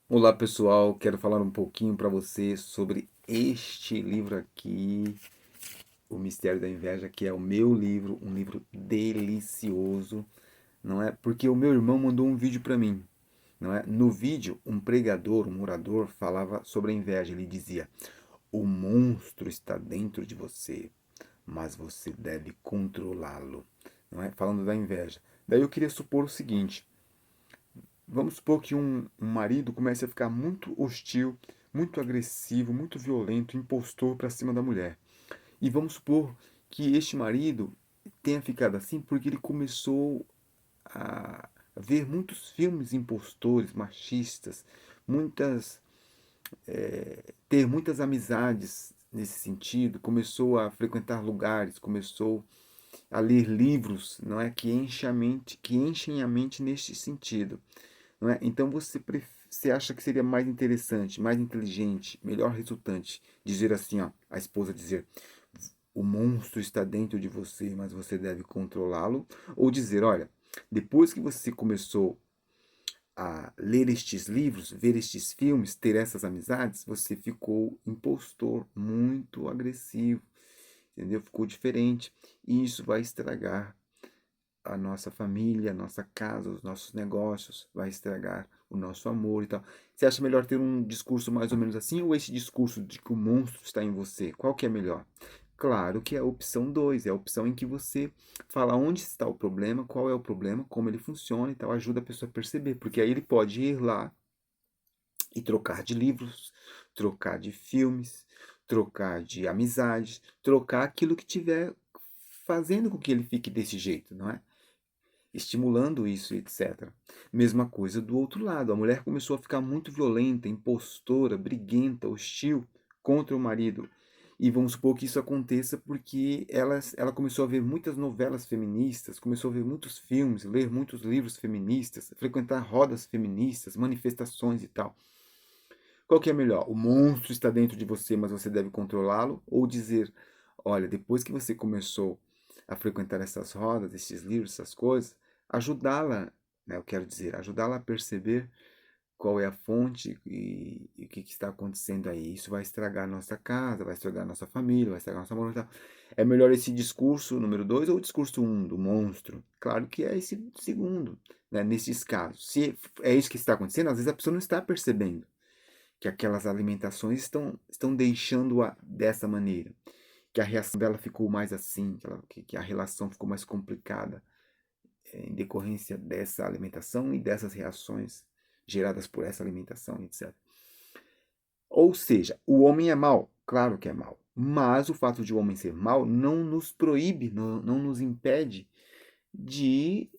Olá pessoal, quero falar um pouquinho para você sobre este livro aqui, O Mistério da Inveja, que é o meu livro, um livro delicioso, não é? Porque o meu irmão mandou um vídeo para mim, não é? No vídeo, um pregador, um orador, falava sobre a inveja. Ele dizia: o monstro está dentro de você, mas você deve controlá-lo, não é? Falando da inveja. Daí eu queria supor o seguinte: vamos supor que um marido comece a ficar muito hostil, muito agressivo, muito violento, impostor para cima da mulher. E vamos supor que este marido tenha ficado assim porque ele começou a ver muitos filmes impostores, machistas, muitas ter muitas amizades nesse sentido, começou a frequentar lugares, começou a ler livros, não é, que enchem a mente neste sentido. Não é? Então você acha que seria mais interessante, mais inteligente, melhor resultante dizer assim, ó, a esposa dizer: o monstro está dentro de você, mas você deve controlá-lo, ou dizer: olha, depois que você começou a ler estes livros, ver estes filmes, ter essas amizades, você ficou impostor, muito agressivo, entendeu? Ficou diferente, e isso vai estragar a nossa família, a nossa casa, os nossos negócios, vai estragar o nosso amor e tal. Você acha melhor ter um discurso mais ou menos assim ou esse discurso de que o monstro está em você? Qual que é melhor? Claro que é a opção 2 é a opção em que você fala onde está o problema, qual é o problema, como ele funciona e tal, ajuda a pessoa a perceber, porque aí ele pode ir lá e trocar de livros, trocar de filmes, trocar de amizades, trocar aquilo que tiver fazendo com que ele fique desse jeito, não é? Estimulando isso, etc. Mesma coisa do outro lado, a mulher começou a ficar muito violenta, impostora, briguenta, hostil contra o marido. E vamos supor que isso aconteça porque ela começou a ver muitas novelas feministas, começou a ver muitos filmes, ler muitos livros feministas, frequentar rodas feministas, manifestações e tal. Qual que é melhor? O monstro está dentro de você, mas você deve controlá-lo? Ou dizer, olha, depois que você começou a frequentar essas rodas, esses livros, essas coisas, ajudá-la, né, eu quero dizer, ajudá-la a perceber qual é a fonte e o que está acontecendo aí. Isso vai estragar a nossa casa, vai estragar a nossa família, vai estragar a nossa moral. É melhor esse discurso número 2 ou o discurso um do monstro? Claro que é esse segundo, né, nesses casos. Se é isso que está acontecendo, às vezes a pessoa não está percebendo que aquelas alimentações estão deixando-a dessa maneira, que a reação dela ficou mais assim, que a relação ficou mais complicada em decorrência dessa alimentação e dessas reações geradas por essa alimentação, etc. Ou seja, o homem é mau, claro que é mau, mas o fato de o homem ser mau não nos proíbe, não nos impede de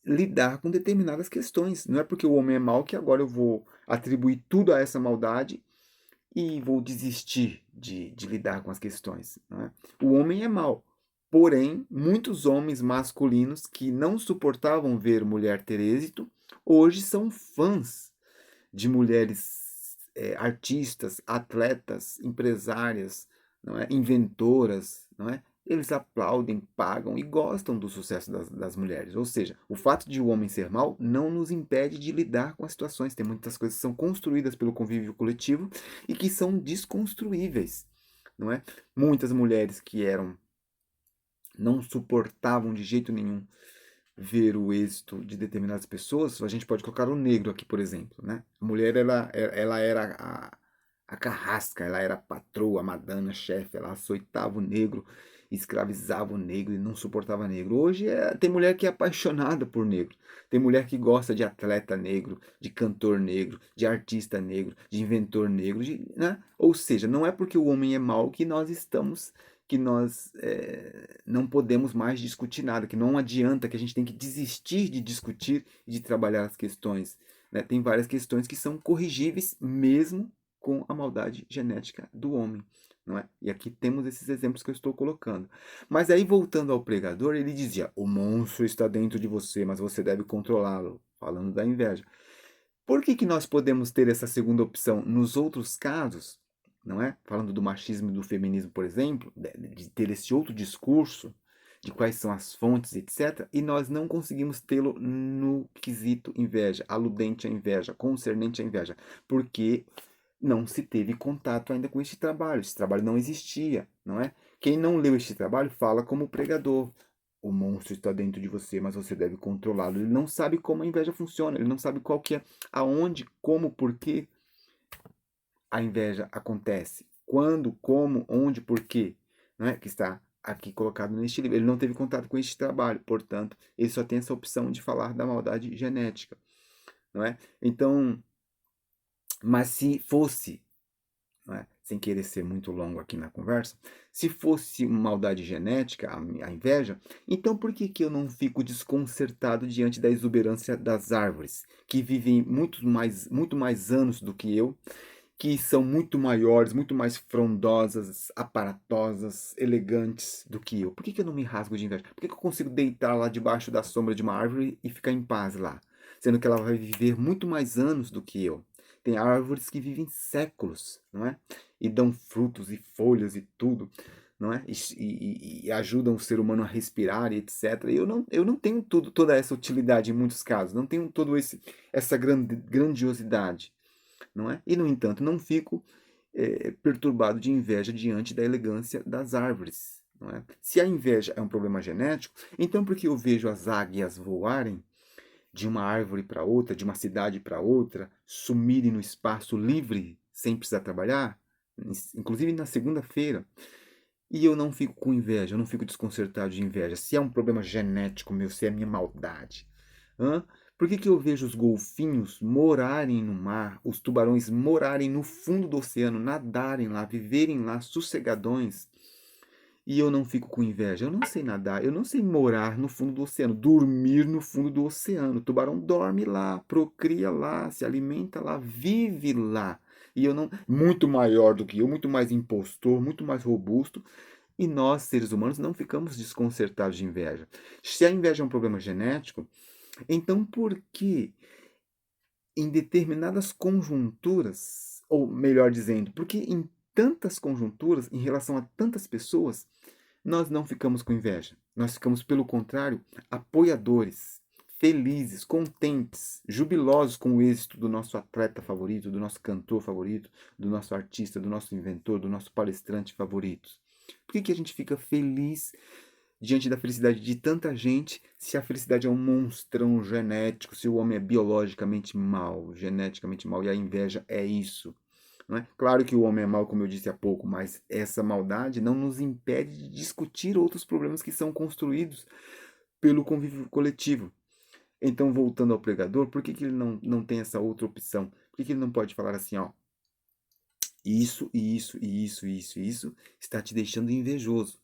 lidar com determinadas questões. Não é porque o homem é mau que agora eu vou atribuir tudo a essa maldade e vou desistir de lidar com as questões. Não é? O homem é mau. Porém, muitos homens masculinos que não suportavam ver mulher ter êxito, hoje são fãs de mulheres artistas, atletas, empresárias, não é? Inventoras. Não é? Eles aplaudem, pagam e gostam do sucesso das mulheres. Ou seja, o fato de o homem ser mau não nos impede de lidar com as situações. Tem muitas coisas que são construídas pelo convívio coletivo e que são desconstruíveis. Não é? Muitas mulheres que não suportavam de jeito nenhum ver o êxito de determinadas pessoas, a gente pode colocar o negro aqui, por exemplo, né? A mulher, ela era a carrasca, ela era a patroa, a madana, chefe, ela açoitava o negro, escravizava o negro e não suportava negro. Hoje tem mulher que é apaixonada por negro, tem mulher que gosta de atleta negro, de cantor negro, de artista negro, de inventor negro, né? Ou seja, não é porque o homem é mau que nós não podemos mais discutir nada, que não adianta, que a gente tem que desistir de discutir e de trabalhar as questões. Né? Tem várias questões que são corrigíveis mesmo com a maldade genética do homem. Não é? E aqui temos esses exemplos que eu estou colocando. Mas aí, voltando ao pregador, ele dizia: o monstro está dentro de você, mas você deve controlá-lo. Falando da inveja. Por que nós podemos ter essa segunda opção nos outros casos, não é? Falando do machismo e do feminismo, por exemplo, de ter esse outro discurso, de quais são as fontes, etc., e nós não conseguimos tê-lo no quesito inveja, aludente à inveja, concernente à inveja, porque não se teve contato ainda com este trabalho. Esse trabalho não existia, não é? Quem não leu este trabalho fala como pregador. O monstro está dentro de você, mas você deve controlá-lo. Ele não sabe como a inveja funciona, ele não sabe qual que é, aonde, como, por que a inveja acontece. Quando, como, onde, por quê, não é? Que está aqui colocado neste livro. Ele não teve contato com este trabalho, portanto, ele só tem essa opção de falar da maldade genética, não é? Então, mas se fosse, não é? Sem querer ser muito longo aqui na conversa, se fosse uma maldade genética, a inveja, então por que que eu não fico desconcertado diante da exuberância das árvores, que vivem muito mais anos do que eu, que são muito maiores, muito mais frondosas, aparatosas, elegantes do que eu? Por que que eu não me rasgo de inveja? Por que que eu consigo deitar lá debaixo da sombra de uma árvore e ficar em paz lá, sendo que ela vai viver muito mais anos do que eu? Tem árvores que vivem séculos, não é? E dão frutos e folhas e tudo, não é? E ajudam o ser humano a respirar e etc. E eu não tenho toda essa utilidade em muitos casos, não tenho essa grandiosidade, não é? E, no entanto, não fico perturbado de inveja diante da elegância das árvores, não é? Se a inveja é um problema genético, então por que eu vejo as águias voarem de uma árvore para outra, de uma cidade para outra, sumirem no espaço livre, sem precisar trabalhar, inclusive na segunda-feira, e eu não fico com inveja, eu não fico desconcertado de inveja? Se é um problema genético meu, se é minha maldade, hã? Por que que eu vejo os golfinhos morarem no mar, os tubarões morarem no fundo do oceano, nadarem lá, viverem lá sossegadões, e eu não fico com inveja? Eu não sei nadar, eu não sei morar no fundo do oceano, dormir no fundo do oceano. O tubarão dorme lá, procria lá, se alimenta lá, vive lá. E eu não, muito maior do que eu, muito mais impostor, muito mais robusto, e nós, seres humanos, não ficamos desconcertados de inveja. Se a inveja é um problema genético, então por que em determinadas conjunturas, ou melhor dizendo, porque em tantas conjunturas, em relação a tantas pessoas, nós não ficamos com inveja. Nós ficamos, pelo contrário, apoiadores, felizes, contentes, jubilosos com o êxito do nosso atleta favorito, do nosso cantor favorito, do nosso artista, do nosso inventor, do nosso palestrante favorito. Por que que a gente fica feliz diante da felicidade de tanta gente, se a felicidade é um monstrão genético, se o homem é biologicamente mau, geneticamente mau, e a inveja é isso? Não é? Claro que o homem é mau, como eu disse há pouco, mas essa maldade não nos impede de discutir outros problemas que são construídos pelo convívio coletivo. Então, voltando ao pregador, por que que ele não tem essa outra opção? Por que que ele não pode falar assim, ó, isso, isso, isso, isso, isso está te deixando invejoso?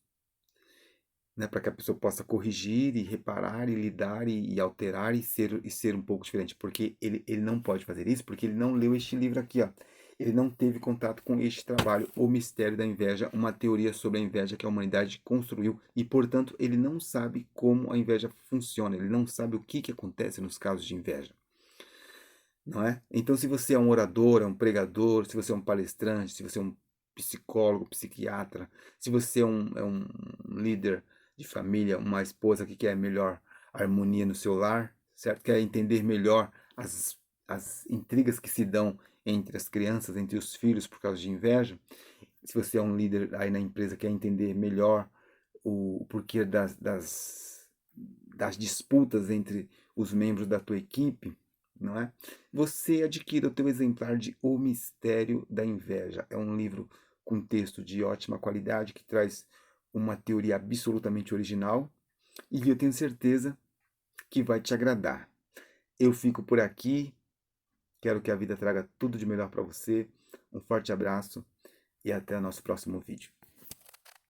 Né, para que a pessoa possa corrigir e reparar e lidar e alterar e ser um pouco diferente. Porque ele não pode fazer isso porque ele não leu este livro aqui. Ó. Ele não teve contato com este trabalho, O Mistério da Inveja, uma teoria sobre a inveja que a humanidade construiu. E, portanto, ele não sabe como a inveja funciona. Ele não sabe o que acontece nos casos de inveja. Não é? Então, se você é um orador, é um pregador, se você é um palestrante, se você é um psicólogo, psiquiatra, se você é um líder de família, uma esposa que quer melhor harmonia no seu lar, certo? Quer entender melhor as intrigas que se dão entre as crianças, entre os filhos por causa de inveja. Se você é um líder aí na empresa, quer entender melhor o porquê das disputas entre os membros da tua equipe, não é? Você adquira o teu exemplar de O Mistério da Inveja. É um livro com texto de ótima qualidade que traz uma teoria absolutamente original e eu tenho certeza que vai te agradar. Eu fico por aqui. Quero que a vida traga tudo de melhor para você. Um forte abraço e até o nosso próximo vídeo.